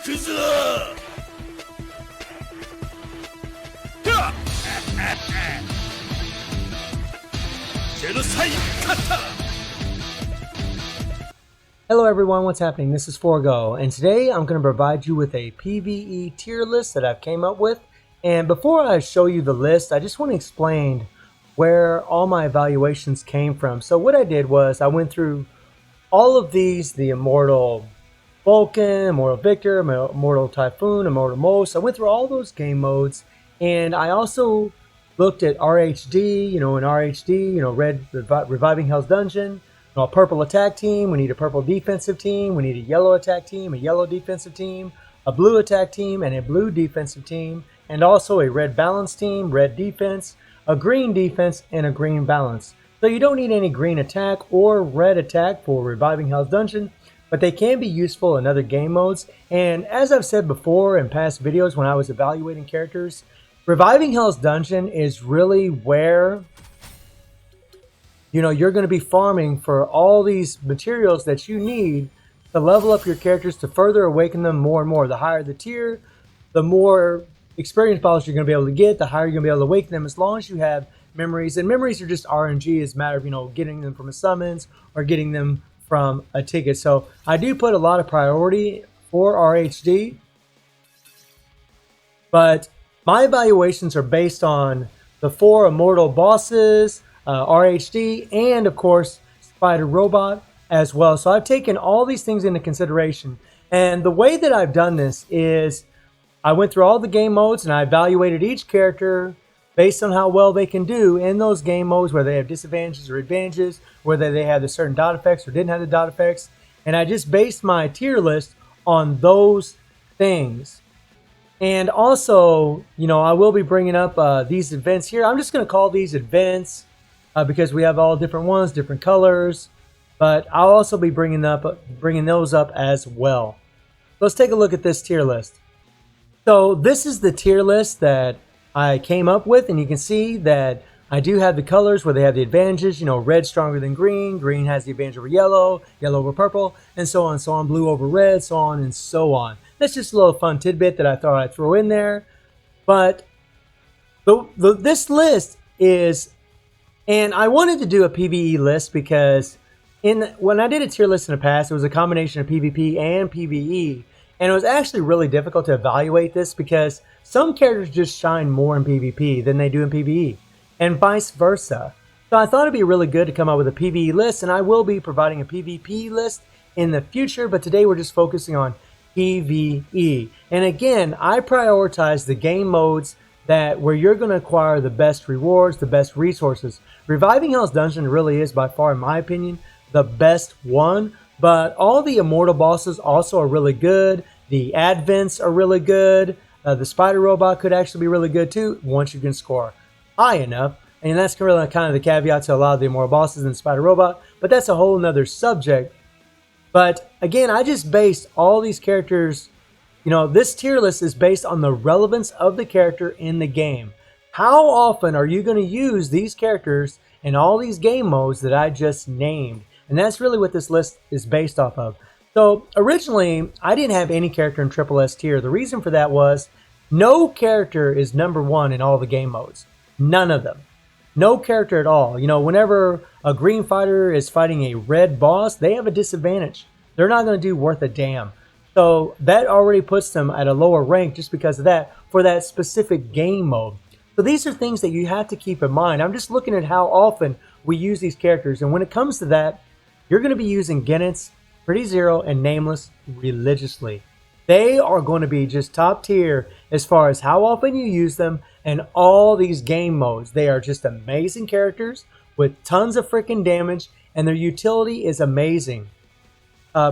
Hello everyone, what's happening? This is Forgo, and today I'm going to provide you with a PVE tier list that I've came up with. And before I show you the list, I just want to explain where all my evaluations came from. So what I did was I went through all of these, the Immortal Vulcan, Immortal Victor, Immortal Typhoon, Immortal Most. I went through all those game modes, and I also looked at RHD, in RHD, Red Reviving Hell's Dungeon. A purple attack team, we need a purple defensive team, we need a yellow attack team, a yellow defensive team, a blue attack team, and a blue defensive team, and also a red balance team, red defense, a green defense, and a green balance. So you don't need any green attack or red attack for Reviving Hell's Dungeon, but they can be useful in other game modes. And as I've said before in past videos when I was evaluating characters, Reviving Hell's Dungeon is really where you're going to be farming for all these materials that you need to level up your characters, to further awaken them more and more. The higher the tier, the more experience balls you're going to be able to get, the higher you're going to be able to awaken them, as long as you have memories. And memories are just RNG. It's a matter of, getting them from a summons or getting them from a ticket. So I do put a lot of priority for RHD, but my evaluations are based on the 4 immortal bosses, RHD, and of course Spider Robot as well. So I've taken all these things into consideration, and the way that I've done this is I went through all the game modes and I evaluated each character based on how well they can do in those game modes, whether they have disadvantages or advantages, whether they have the certain dot effects or didn't have the dot effects, and I just based my tier list on those things. And also, I will be bringing up these events here. I'm just going to call these events because we have all different ones, different colors, but I'll also be bringing those up as well. Let's take a look at this tier list. So this is the tier list that I came up with, and you can see that I do have the colors where they have the advantages. Red stronger than green, green has the advantage over yellow, yellow over purple, and so on, blue over red, so on and so on. That's just a little fun tidbit that I thought I'd throw in there. But this list is, and I wanted to do a PVE list because when I did a tier list in the past, it was a combination of PvP and PVE. And it was actually really difficult to evaluate this because some characters just shine more in PvP than they do in PVE, and vice versa. So I thought it'd be really good to come up with a PVE list, and I will be providing a PvP list in the future, but today we're just focusing on PVE. And again, I prioritize the game modes where you're going to acquire the best rewards, the best resources. Reviving Hell's Dungeon really is by far, in my opinion, the best one, but all the immortal bosses also are really good. The advents are really good. The Spider Robot could actually be really good too, once you can score high enough. And that's really kind of the caveat to a lot of the immortal bosses and Spider Robot, but that's a whole nother subject. But again, I just based all these characters. This tier list is based on the relevance of the character in the game. How often are you going to use these characters in all these game modes that I just named? And that's really what this list is based off of. So originally, I didn't have any character in Triple S tier. The reason for that was no character is number 1 in all the game modes. None of them. No character at all. Whenever a green fighter is fighting a red boss, they have a disadvantage. They're not going to do worth a damn. So that already puts them at a lower rank just because of that, for that specific game mode. So these are things that you have to keep in mind. I'm just looking at how often we use these characters. And when it comes to that, you're going to be using Genitz, Pretty Zero, and Nameless religiously. They are going to be just top tier as far as how often you use them and all these game modes. They are just amazing characters with tons of freaking damage, and their utility is amazing.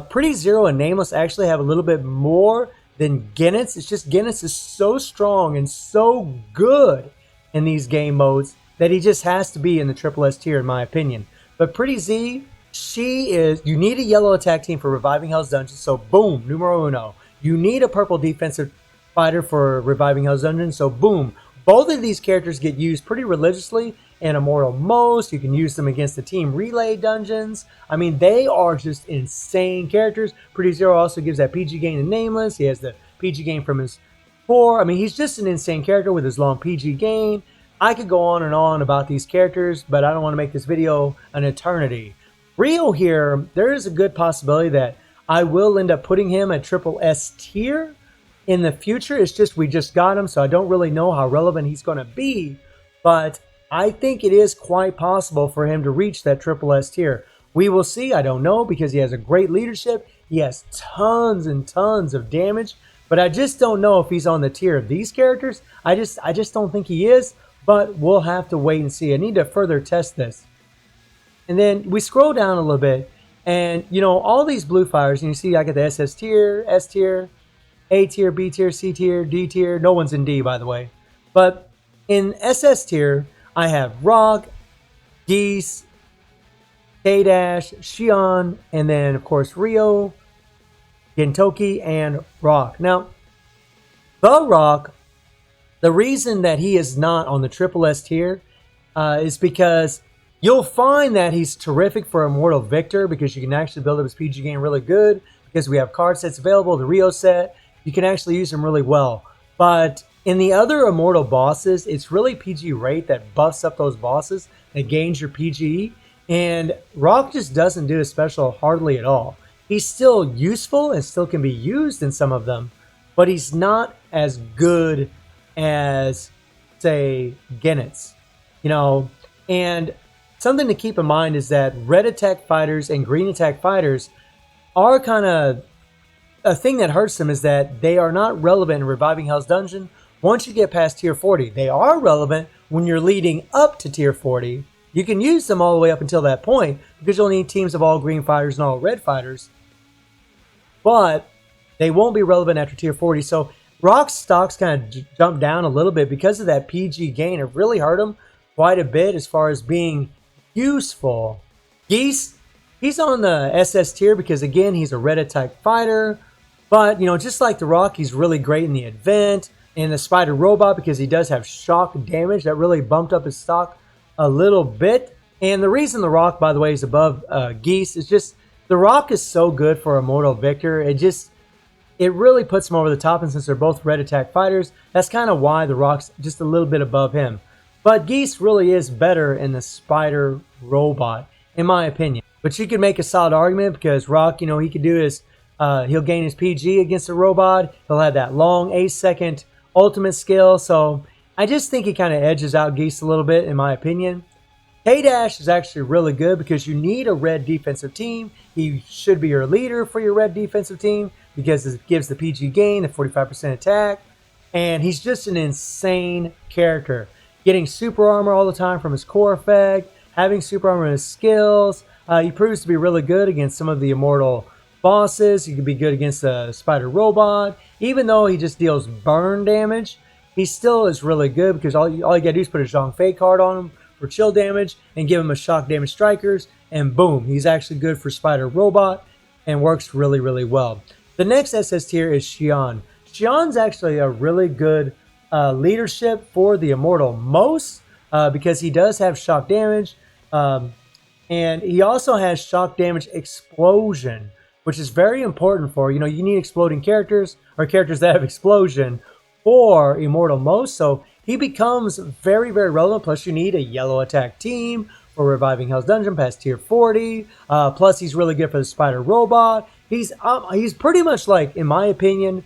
Pretty Zero and Nameless actually have a little bit more than Genitz. It's just Genitz is so strong and so good in these game modes that he just has to be in the Triple S tier, in my opinion. But Pretty Z, you need a yellow attack team for Reviving Hell's Dungeon, so boom, numero uno. You need a purple defensive fighter for Reviving Hell's Dungeon, so boom. Both of these characters get used pretty religiously, in Immortal Most. You can use them against the Team Relay dungeons. I mean, they are just insane characters. Pretty Zero also gives that PG gain in Nameless. He has the PG gain from his core. I mean, he's just an insane character with his long PG gain. I could go on and on about these characters, but I don't want to make this video an eternity. Rio here, there is a good possibility that I will end up putting him at triple S tier in the future. It's just we just got him, so I don't really know how relevant he's going to be. But I think it is quite possible for him to reach that triple S tier. We will see. I don't know, because he has a great leadership. He has tons and tons of damage. But I just don't know if he's on the tier of these characters. I just don't think he is. But we'll have to wait and see. I need to further test this. And then we scroll down a little bit. And, you know, all these blue fires. And you see I got the SS tier, S tier, A tier, B tier, C tier, D tier. No one's in D, by the way. But in SS tier, I have Rock, Geese, K-Dash, Shion, and then, of course, Rio, Gintoki, and Rock. Now, the Rock, the reason that he is not on the triple S tier is because you'll find that he's terrific for Immortal Victor, because you can actually build up his PG game really good, because we have card sets available, the Rio set. You can actually use him really well. But in the other Immortal bosses, it's really PG rate that buffs up those bosses and gains your PGE. And Rock just doesn't do a special hardly at all. He's still useful and still can be used in some of them, but he's not as good as, say, Genitz. You know, and something to keep in mind is that red attack fighters and green attack fighters are kind of a thing that hurts them, is that they are not relevant in Reviving Hell's Dungeon once you get past tier 40. They are relevant when you're leading up to tier 40. You can use them all the way up until that point, because you'll need teams of all green fighters and all red fighters. But they won't be relevant after tier 40. So Rock's stocks kind of jumped down a little bit because of that PG gain. It really hurt him quite a bit as far as being useful. Geese, he's on the SS tier because, again, he's a red attack fighter. But, you know, just like the Rock, he's really great in the event. And the Spider Robot, because he does have shock damage, that really bumped up his stock a little bit. And the reason the Rock, by the way, is above Geese is just the Rock is so good for Immortal Victor. It really puts him over the top. And since they're both red attack fighters, that's kind of why the Rock's just a little bit above him. But Geese really is better in the Spider Robot, in my opinion. But you could make a solid argument, because Rock, you know, he could do his, he'll gain his PG against the robot. He'll have that long 8-second ultimate skill. So I just think he kind of edges out Geese a little bit, in my opinion. K-Dash is actually really good because you need a red defensive team. He should be your leader for your red defensive team, because it gives the PG gain, the 45% attack. And he's just an insane character. Getting super armor all the time from his core effect, having super armor in his skills. He proves to be really good against some of the Immortal bosses. He can be good against the Spider Robot. Even though he just deals burn damage, he still is really good, because all you gotta do is put a Zhang Fei card on him for chill damage and give him a shock damage strikers, and boom, he's actually good for Spider Robot and works really, really well. The next SS tier is Shion. Shion's actually a really good leadership for the Immortal Most, because he does have shock damage, and he also has shock damage explosion, which is very important for, you know, you need exploding characters, or characters that have explosion, for Immortal Most. So he becomes very, very relevant. Plus you need a yellow attack team for Reviving Hell's Dungeon past tier 40. Plus he's really good for the Spider Robot. He's pretty much, like, in my opinion,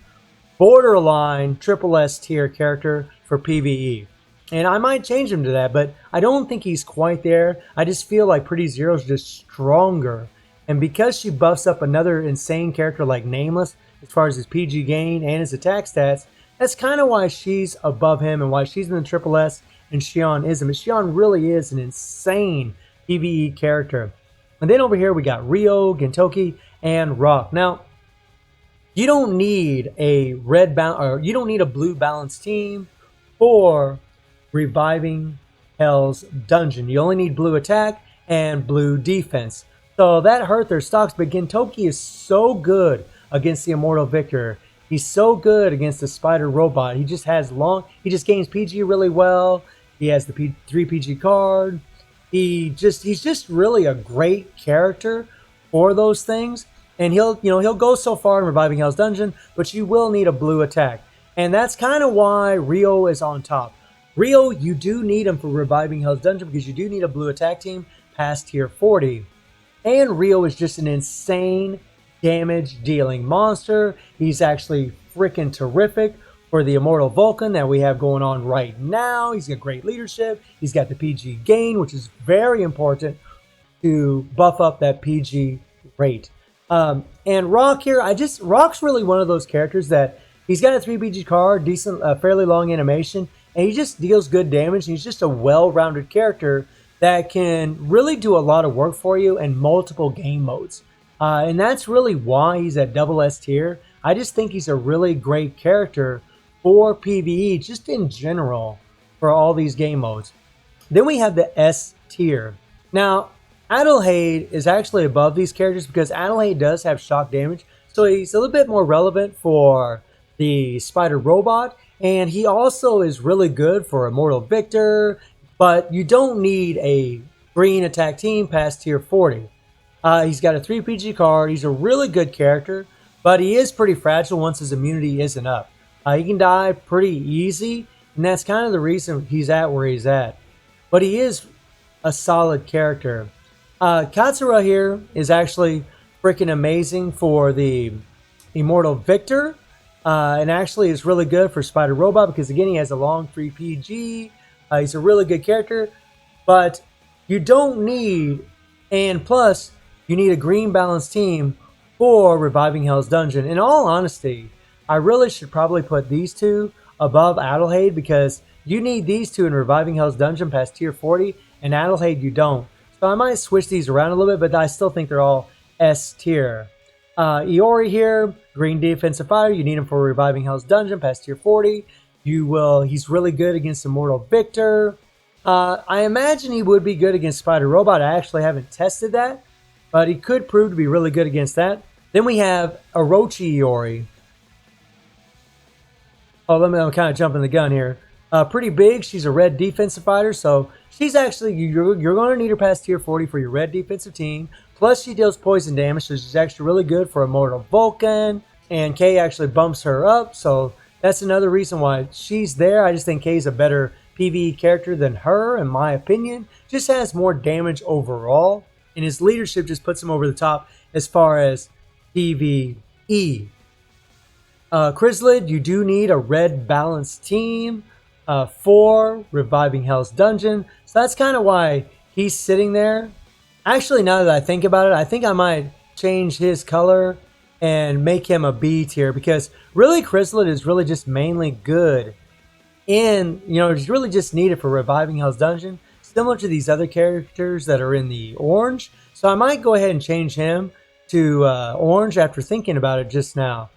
borderline triple S tier character for PVE. And I might change him to that, but I don't think he's quite there. I just feel like Pretty Zero's just stronger. And because she buffs up another insane character like Nameless, as far as his PG gain and his attack stats, that's kind of why she's above him and why she's in the triple S and Shion isn't. But Shion really is an insane PvE character. And then over here we got Rio, Gintoki, and Rock. Now, you don't need a you don't need a blue balanced team for Reviving Hell's Dungeon. You only need blue attack and blue defense. So that hurt their stocks, but Gintoki is so good against the Immortal Victor. He's so good against the Spider Robot. He just gains PG really well. He has the 3 PG card. He's just really a great character for those things. And he'll go so far in Reviving Hell's Dungeon, but you will need a blue attack. And that's kind of why Rio is on top. Rio, you do need him for Reviving Hell's Dungeon because you do need a blue attack team past tier 40. And Rio is just an insane damage dealing monster. He's actually freaking terrific for the Immortal Vulcan that we have going on right now. He's got great leadership. He's got the PG gain, which is very important to buff up that PG rate. And Rock here, Rock's really one of those characters that he's got a 3 PG card, decent, fairly long animation, and he just deals good damage. And he's just a well-rounded character that can really do a lot of work for you in multiple game modes. And that's really why he's at double S tier. I just think he's a really great character for PVE, just in general, for all these game modes. Then we have the S tier. Now, Adelheid is actually above these characters because Adelheid does have shock damage, so he's a little bit more relevant for the Spider Robot, and he also is really good for Immortal Victor, but you don't need a green attack team past tier 40. He's got a 3 PG card, he's a really good character, but he is pretty fragile once his immunity isn't up. He can die pretty easy, and that's kind of the reason he's at where he's at. But he is a solid character. Katsura here is actually freaking amazing for the Immortal Victor, and actually is really good for Spider Robot because, again, he has a long 3 PG. He's a really good character, but you don't need, and plus, you need a green balanced team for Reviving Hell's Dungeon. In all honesty, I really should probably put these two above Adelheid because you need these two in Reviving Hell's Dungeon past tier 40, and Adelheid you don't. So I might switch these around a little bit, but I still think they're all S tier. Iori here, green defensive fighter. You need him for Reviving Hell's Dungeon past tier 40. He's really good against Immortal Victor. I imagine he would be good against Spider Robot. I actually haven't tested that, but he could prove to be really good against that. Then we have Orochi Iori. I'm kind of jumping the gun here. Pretty big. She's a red defensive fighter, so she's actually, you're going to need her past tier 40 for your red defensive team. Plus, she deals poison damage, so she's actually really good for Immortal Vulcan. And Kay actually bumps her up, so that's another reason why she's there. I just think Kay's a better PvE character than her, in my opinion. Just has more damage overall, and his leadership just puts him over the top as far as PvE. Chrysalid, you do need a red balanced team for Reviving Hell's Dungeon. So that's kind of why he's sitting there. Actually, now that I think about it, I think I might change his color and make him a B tier because really Chrysalid is really just mainly good in, it's really just needed for Reviving Hell's Dungeon, similar to these other characters that are in the orange. So I might go ahead and change him to orange after thinking about it just now.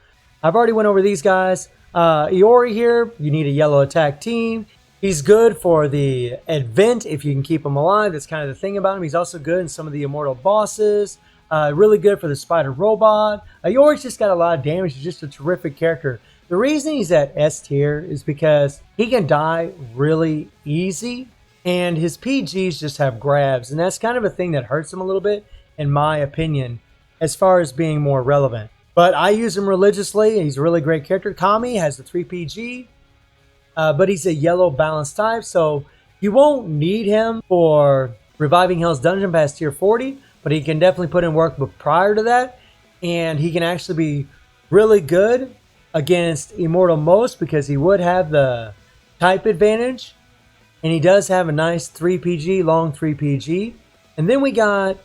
I've already went over these guys. Iori here, you need a yellow attack team. He's good for the event if you can keep him alive. That's kind of the thing about him. He's also good in some of the immortal bosses. Really good for the Spider Robot. Iori's just got a lot of damage. He's just a terrific character. The reason he's at S tier is because he can die really easy, and his PGs just have grabs, and that's kind of a thing that hurts him a little bit, in my opinion, as far as being more relevant. But I use him religiously. He's a really great character. Kami has the 3 PG, but he's a yellow balanced type, so you won't need him for Reviving Hell's Dungeon past tier 40, but he can definitely put in work prior to that, and he can actually be really good against Immortal Most because he would have the type advantage, and he does have a nice 3 PG, long 3 PG. And then we got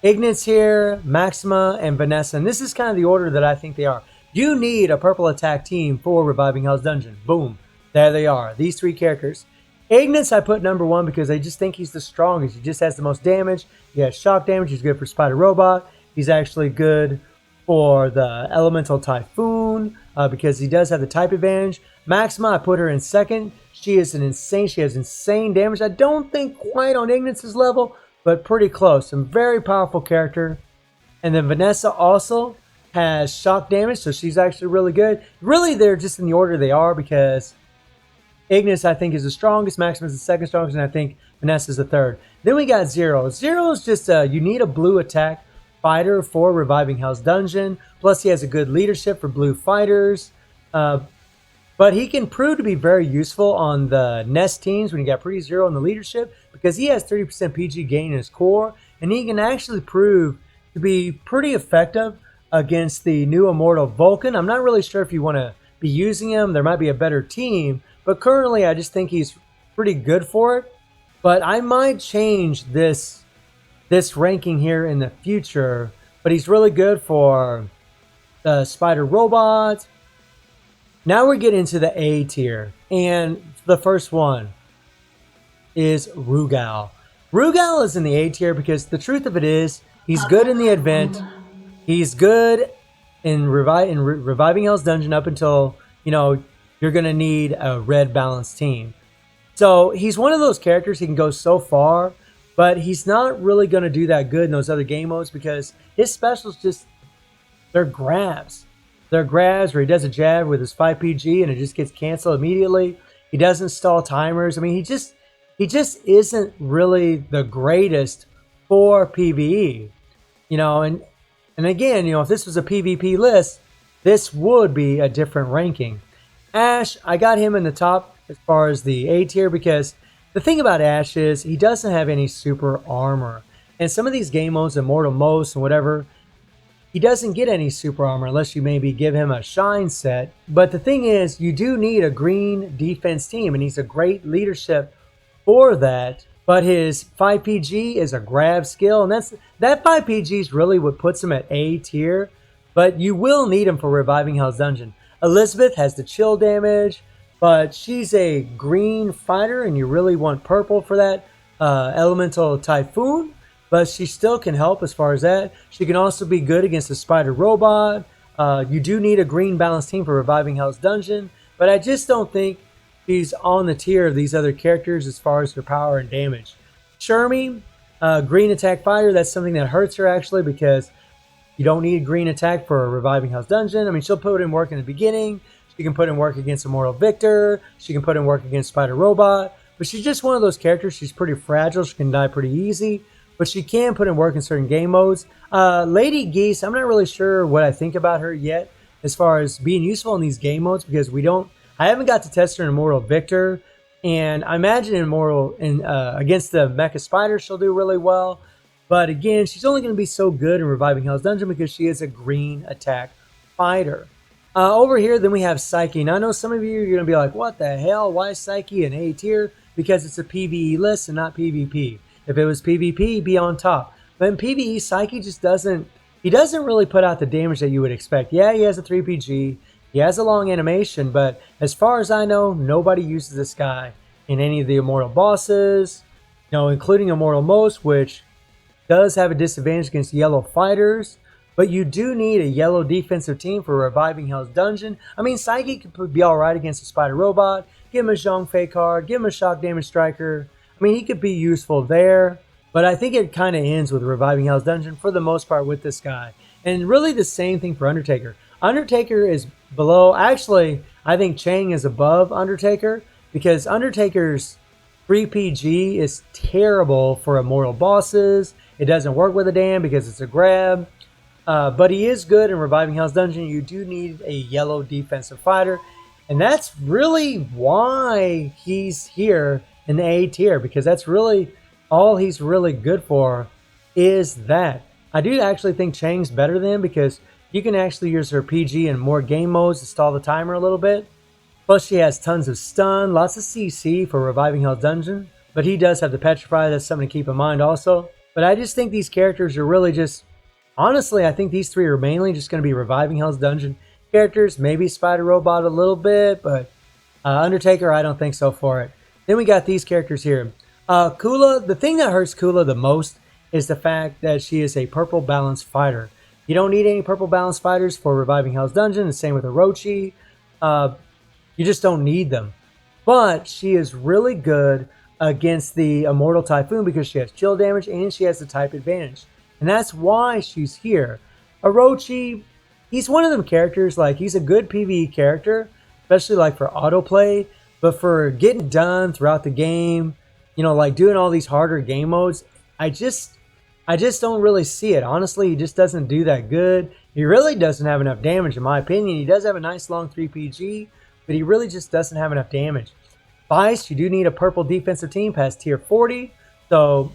Ignis here, Maxima, and Vanessa. And this is kind of the order that I think they are. You need a purple attack team for Reviving Hell's Dungeon. Boom. There they are. These 3 characters. Ignis I put number 1 because I just think he's the strongest. He just has the most damage. He has shock damage. He's good for Spider Robot. He's actually good for the Elemental Typhoon because he does have the type advantage. Maxima, I put her in second. She has insane damage. I don't think quite on Ignis's level, but pretty close. A very powerful character. And then Vanessa also has shock damage, so she's actually really good. Really, they're just in the order they are because Ignis, I think, is the strongest. Maximus is the second strongest. And I think Vanessa is the third. Then we got Zero. Zero is just you need a blue attack fighter for reviving Hell's Dungeon. Plus, he has a good leadership for blue fighters. But he can prove to be very useful on the Nest teams when you got pretty Zero in the leadership, because he has 30% PG gain in his core. And he can actually prove to be pretty effective against the new Immortal Vulcan. I'm not really sure if you want to be using him. There might be a better team. But currently, I just think he's pretty good for it. But I might change this ranking here in the future. But he's really good for the Spider Robots. Now we're getting into the A tier. And the first one is Rugal. Rugal is in the A tier because the truth of it is, he's good in the event. He's good in reviving Hell's Dungeon up until, you're going to need a red balanced team. So he's one of those characters, he can go so far, but he's not really going to do that good in those other game modes because his specials just, they're grabs. They're grabs where he does a jab with his 5 PG and it just gets canceled immediately. He doesn't stall timers. I mean, he just isn't really the greatest for PVE. And again, if this was a PvP list, this would be a different ranking. Ash, I got him in the top as far as the A tier because the thing about Ash is he doesn't have any super armor. And some of these game modes, Immortal Most and whatever, he doesn't get any super armor unless you maybe give him a shine set. But the thing is, you do need a green defense team, and he's a great leadership for that. But his 5 PG is a grab skill, and that 5 PG is really what puts him at A tier. But you will need him for reviving Hell's Dungeon. Elizabeth has the chill damage, but she's a green fighter, and you really want purple for that elemental typhoon. But she still can help as far as that. She can also be good against the Spider Robot. You do need a green balanced team for reviving Hell's Dungeon, but I just don't think she's on the tier of these other characters as far as her power and damage. Shermie, green attack fighter, that's something that hurts her actually because you don't need green attack for reviving Hell's Dungeon. I mean, she'll put in work in the beginning. She can put in work against Immortal Victor. She can put in work against Spider Robot. But she's just one of those characters. She's pretty fragile. She can die pretty easy. But she can put in work in certain game modes. Lady Geese, I'm not really sure what I think about her yet as far as being useful in these game modes because I haven't got to test her in Immortal Victor. And I imagine against the Mecha Spider, she'll do really well. But again, she's only going to be so good in reviving Hell's Dungeon because she is a green attack fighter. Over here, then we have Psyche. Now, I know some of you are going to be like, what the hell? Why is Psyche an A tier? Because it's a PvE list and not PvP. If it was PvP, he'd be on top. But in PvE, Psyche just doesn't really put out the damage that you would expect. Yeah, he has a 3 PG. He has a long animation, but as far as I know, nobody uses this guy in any of the Immortal bosses, including Immortal Most, which does have a disadvantage against yellow fighters. But you do need a yellow defensive team for reviving Hell's Dungeon. I mean, Psyche could be alright against a Spider Robot. Give him a Zhongfei card. Give him a Shock Damage Striker. I mean, he could be useful there. But I think it kind of ends with reviving Hell's Dungeon for the most part with this guy. And really the same thing for Undertaker. Undertaker is below. Actually, I think Chang is above Undertaker. Because Undertaker's 3 PG is terrible for Immortal bosses. It doesn't work with a damn because it's a grab. But he is good in reviving Hell's Dungeon. You do need a yellow defensive fighter. And that's really why he's here in the A tier. Because that's really all he's really good for is that. I do actually think Chang's better than him because you can actually use her PG in more game modes to stall the timer a little bit. Plus she has tons of stun, lots of CC for reviving Hell's Dungeon. But he does have the Petrify. That's something to keep in mind also. But I just think these characters are really just... Honestly, I think these three are mainly just going to be reviving Hell's Dungeon characters. Maybe Spider Robot a little bit, but Undertaker, I don't think so for it. Then we got these characters here. Kula, the thing that hurts Kula the most is the fact that she is a purple balanced fighter. You don't need any purple balanced fighters for reviving Hell's Dungeon. The same with Orochi. You just don't need them. But she is really good against the Immortal Typhoon because she has chill damage and she has the type advantage. And that's why she's here. Orochi, he's one of them characters, like he's a good PvE character, especially like for autoplay. But for getting done throughout the game, you know, like doing all these harder game modes, I just don't really see it. Honestly, he just doesn't do that good. He really doesn't have enough damage, in my opinion. He does have a nice long 3PG, but he really just doesn't have enough damage. Vice, you do need a purple defensive team past tier 40. So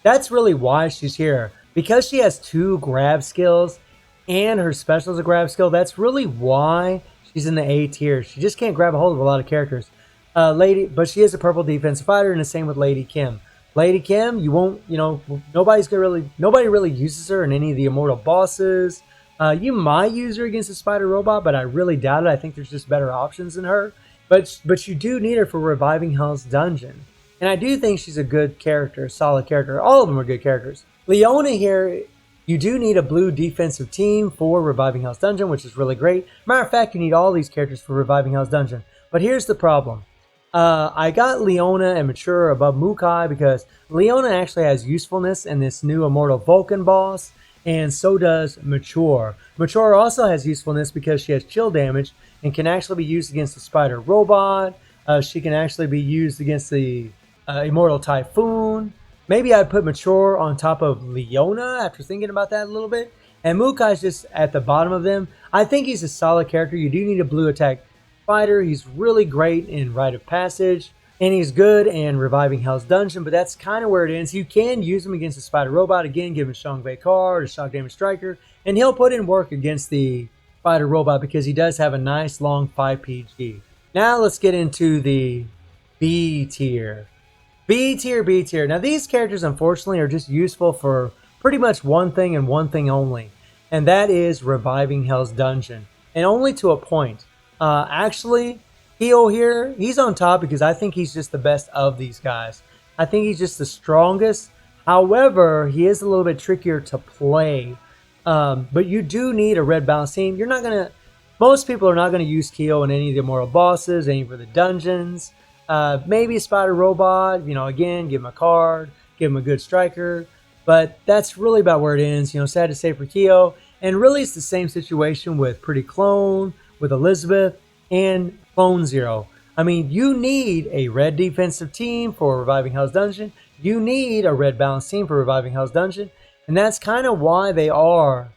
that's really why she's here. Because she has 2 grab skills and her special is a grab skill, that's really why she's in the A tier. She just can't grab a hold of a lot of characters. But she is a purple defensive fighter, and the same with Lady Kim. Lady Kim, you won't, you know, nobody really uses her in any of the immortal bosses. You might use her against a spider robot, but I really doubt it. I think there's just better options than her. But you do need her for Reviving Hell's Dungeon. And I do think she's a good character, a solid character. All of them are good characters. Leona here, you do need a blue defensive team for Reviving Hell's Dungeon, which is really great. Matter of fact, you need all these characters for Reviving Hell's Dungeon. But here's the problem. I got Leona and Mature above Mukai because Leona actually has usefulness in this new Immortal Vulcan boss, and so does Mature. Mature also has usefulness because she has chill damage and can actually be used against the Spider Robot. She can actually be used against the Immortal Typhoon. Maybe I'd put Mature on top of Leona after thinking about that a little bit. And Mukai's just at the bottom of them. I think he's a solid character. You do need a blue attack fighter. He's really great in Rite of Passage, and he's good in Reviving Hell's Dungeon, but that's kind of where it ends. You can use him against the Spider Robot. Again, give him Shangwei card or Shock Damage Striker, and he'll put in work against the Spider Robot because he does have a nice long 5 PG. Now let's get into the B tier. B tier. Now these characters unfortunately are just useful for pretty much one thing and one thing only, and that is Reviving Hell's Dungeon, and only to a point. Actually, Hio here, he's on top because I think he's just the best of these guys. I think he's just the strongest. However, he is a little bit trickier to play. But you do need a red balance team. Most people are not going to use Hio in any of the immortal bosses, any for the dungeons. Maybe a spider robot, you know, again, give him a card, give him a good striker. But that's really about where it ends. You know, sad to say for Hio. And really it's the same situation with Pretty Clone, with Elizabeth, and Clone Zero. I mean, you need a red defensive team for Reviving Hell's Dungeon. You need a red balanced team for Reviving Hell's Dungeon. And that's kind of why they are,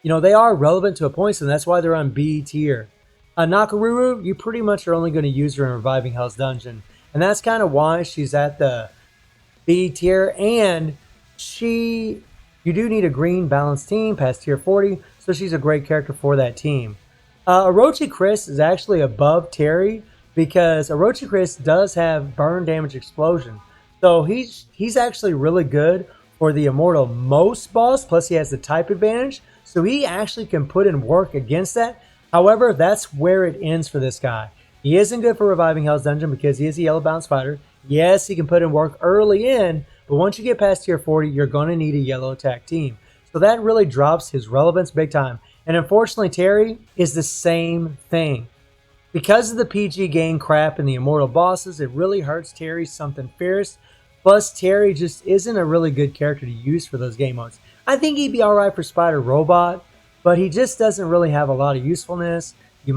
you know, they are relevant to a point, and that's why they're on B tier. Nakaruru, you pretty much are only going to use her in Reviving Hell's Dungeon. And that's kind of why she's at the B tier. And you do need a green balanced team past tier 40, so she's a great character for that team. Orochi Chris is actually above Terry because Orochi Chris does have burn damage explosion. So he's actually really good for the Immortal Most boss, plus he has the type advantage. So he actually can put in work against that. However, that's where it ends for this guy. He isn't good for Reviving Hell's Dungeon because he is a yellow bounce fighter. Yes, he can put in work early in, but once you get past tier 40, you're going to need a yellow attack team. So that really drops his relevance big time. And unfortunately, Terry is the same thing. Because of the PG gain crap in the immortal bosses, it really hurts Terry something fierce. Plus, Terry just isn't a really good character to use for those game modes. I think he'd be alright for Spider Robot, but he just doesn't really have a lot of usefulness. You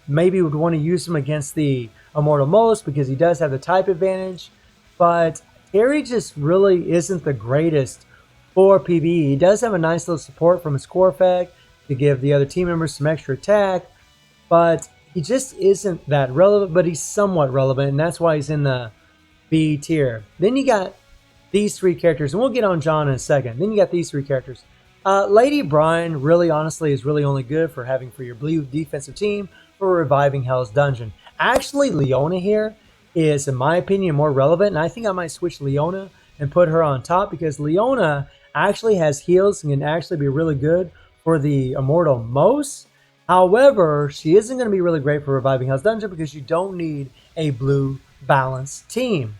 maybe would want to use him against the Immortal Most because he does have the type advantage. But Terry just really isn't the greatest for PvE. He does have a nice little support from his core effect to give the other team members some extra attack, but he just isn't that relevant, but he's somewhat relevant, and that's why he's in the B tier. Then you got these 3 characters, and we'll get on John in a second. Then you got these 3 characters. Lady Brian really honestly is really only good for having for your blue defensive team for Reviving Hell's Dungeon. Actually, Leona here is, in my opinion, more relevant, and I think I might switch Leona and put her on top because Leona actually has heals and can actually be really good for the Immortal Most. However, she isn't going to be really great for Reviving Hell's Dungeon because you don't need a blue balanced team.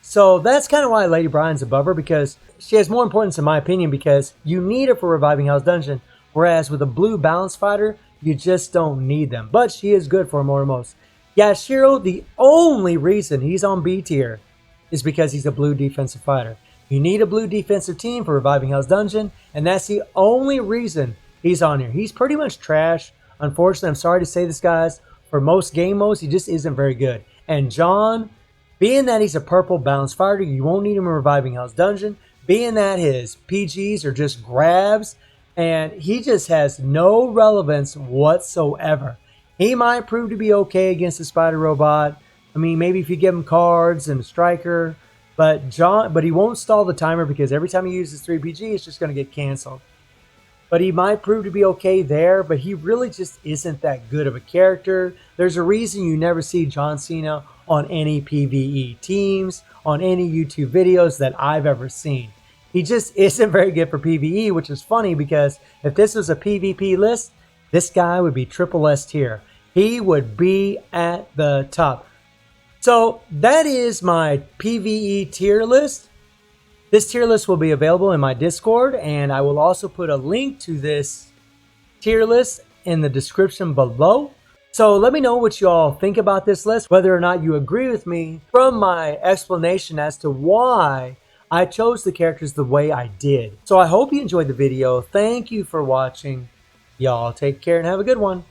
So that's kind of why Lady Brian's above her, because she has more importance in my opinion because you need her for Reviving Hell's Dungeon, whereas with a blue balanced fighter, you just don't need them. But she is good for Immortal Most. Yeah, Shiro, the only reason he's on B tier is because he's a blue defensive fighter. You need a blue defensive team for Reviving Hell's Dungeon, and that's the only reason he's on here. He's pretty much trash. Unfortunately, I'm sorry to say this, guys. For most game modes, he just isn't very good. And John, being that he's a purple balanced fighter, you won't need him in Reviving Hell's Dungeon. Being that his PGs are just grabs, and he just has no relevance whatsoever. He might prove to be okay against the Spider Robot. I mean, maybe if you give him cards and a striker, but he won't stall the timer because every time he uses 3 PG, it's just going to get canceled. But he might prove to be okay there, but he really just isn't that good of a character. There's a reason you never see John Cena on any PVE teams, on any YouTube videos that I've ever seen. He just isn't very good for PVE, which is funny because if this was a PvP list, this guy would be triple S tier. He would be at the top. So that is my PVE tier list. This tier list will be available in my Discord, and I will also put a link to this tier list in the description below. So let me know what you all think about this list, whether or not you agree with me from my explanation as to why I chose the characters the way I did. So I hope you enjoyed the video. Thank you for watching. Y'all take care and have a good one.